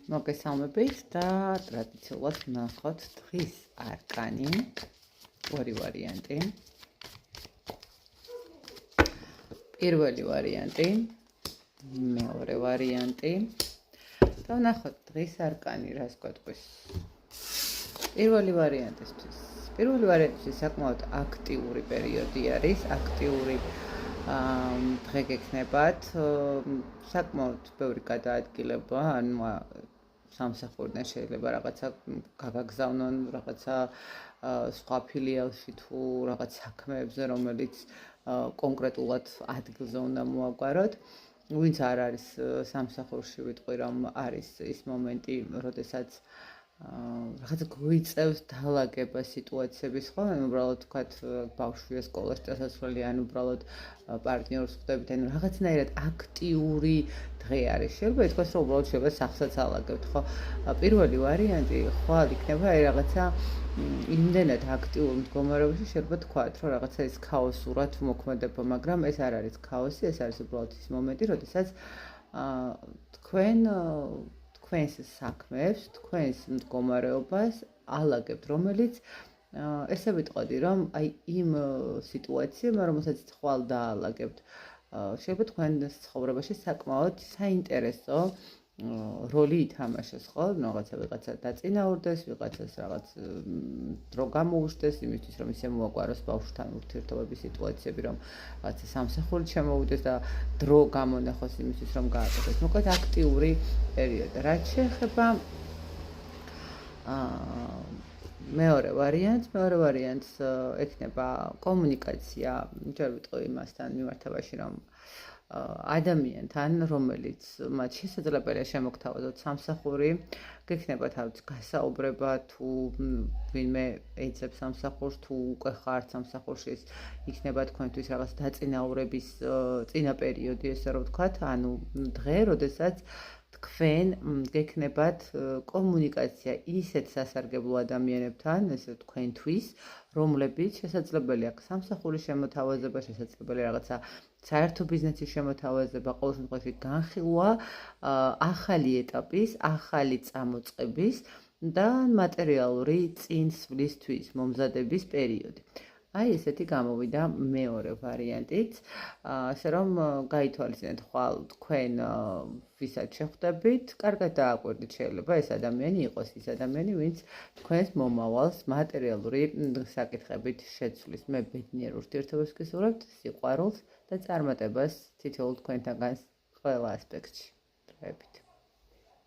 მოგესალმებით და ტრადიციულად ვნახოთ დღის არკანი, ორი ვარიანტი. პირველი ვარიანტი, მეორე ვარიანტი და ვნახოთ დღის არკანი რას გვეტყვის. პირველი ვარიანტისთვის საკმაოდ აქტიური პერიოდი არის, აქტიური დღე გექნებათ, საკმაოდ ბევრი გადაადგილება, ანუ სამსახურიდან შეიძლება რაღაცა გაგაგზავნონ, რაღაცა სხვა ფილიალში თუ რაღაც საქმეებზე, რომელიც კონკრეტულად ადგილზე უნდა მოაგვაროთ. ვინც არ არის სამსახურში, ვიტყვი რომ არის ის მომენტი, როდესაც რაღაცა გვიწევს დალაგება სიტუაციების, ხო? ანუ უბრალოდ თქვათ, ბავშვია სკოლაში წასასვლელი, ან უბრალოდ პარტნიორს ხვდებით, ანუ რაღაცნაირად აქტიური დღე არის. შეიძლება ითქვას, რომ უბრალოდ შეიძლება სახლსაც ალაგებთ, ხო? პირველი ვარიანტი ხვალ იქნება რაღაცა იმდენად აქტიურ მდგომარეობაში, შეიძლება თქვათ, რომ რაღაცა ის ქაოსურად მოქმედება, მაგრამ ეს არ არის ქაოსი, ეს არის უბრალოდ ის მომენტი, როდესაც თქვენს საქმეს, თქვენს მდგომარეობას ალაგებთ, რომელიც ესე ვიტყოდი, რომ აი იმ სიტუაციამ, რომელსაც ხვალ დაალაგებთ, შეიძლება თქვენს ცხოვრებაში საკმაოდ საინტერესო როლი ითამაშოს, ხო? ვიღაცა დაწინაურდეს, ვიღაცას რაღაც დრო გამოუშვდეს იმისთვის, რომ ისე მოაგვაროს ბავშვთან ურთიერთობების სიტუაციები, რომ რაღაცა სამსახურით შემოვიდეს და დრო გამონახოს იმისთვის, რომ გააკეთოს. მოკლედ აქტიური პერიოდი. რაც შეეხება მეორე ვარიანტს ექნება კომუნიკაცია, ჯერ ვიტყვი იმასთან მიმართებაში, რომ ადამიანთან, რომელიც მათ შესაძლებელია შემოგთავაზოთ სამსახური, გექნება თავის გასაუბრება, თუ ვინმე ეძებს სამსახურს, თუ უკვე ხართ სამსახურში, იქნება თქვენთვის რაღაც დაწინაურების წინა პერიოდი, ესე რომ ვთქვათ, ანუ დღე, როდესაც თქვენ გექნებათ კომუნიკაცია ისეთ სასარგებლო ადამიანებთან, ესე თქვენთვის, რომლებიც შესაძლებელია სამსახურის შემოთავაზება, შესაძლებელია რაღაცა საერთო ბიზნესის შემოთავაზება, ყოველ შემთხვევაში განხილვა ახალი ეტაპის, ახალი წამოწყების და მატერიალური წინსვლისთვის მომზადების პერიოდი. აი ესეთი გამოვიდა მეორე ვარიანტიც, ასე რომ გაითვალისწინეთ ხვალ თქვენ ვისაც შეხვდებით, კარგად დააკვირდით, შეიძლება ეს ადამიანი იყოს ის ადამიანი, ვინც თქვენს მომავალს მატერიალური საკითხებით შეცვლის. მე ბედნიერ ურთიერთობებს გისურვებთ, სიყვარულს და წარმატებას თითოეულ თქვენთანგანს ყველა ასპექტში. დროებით.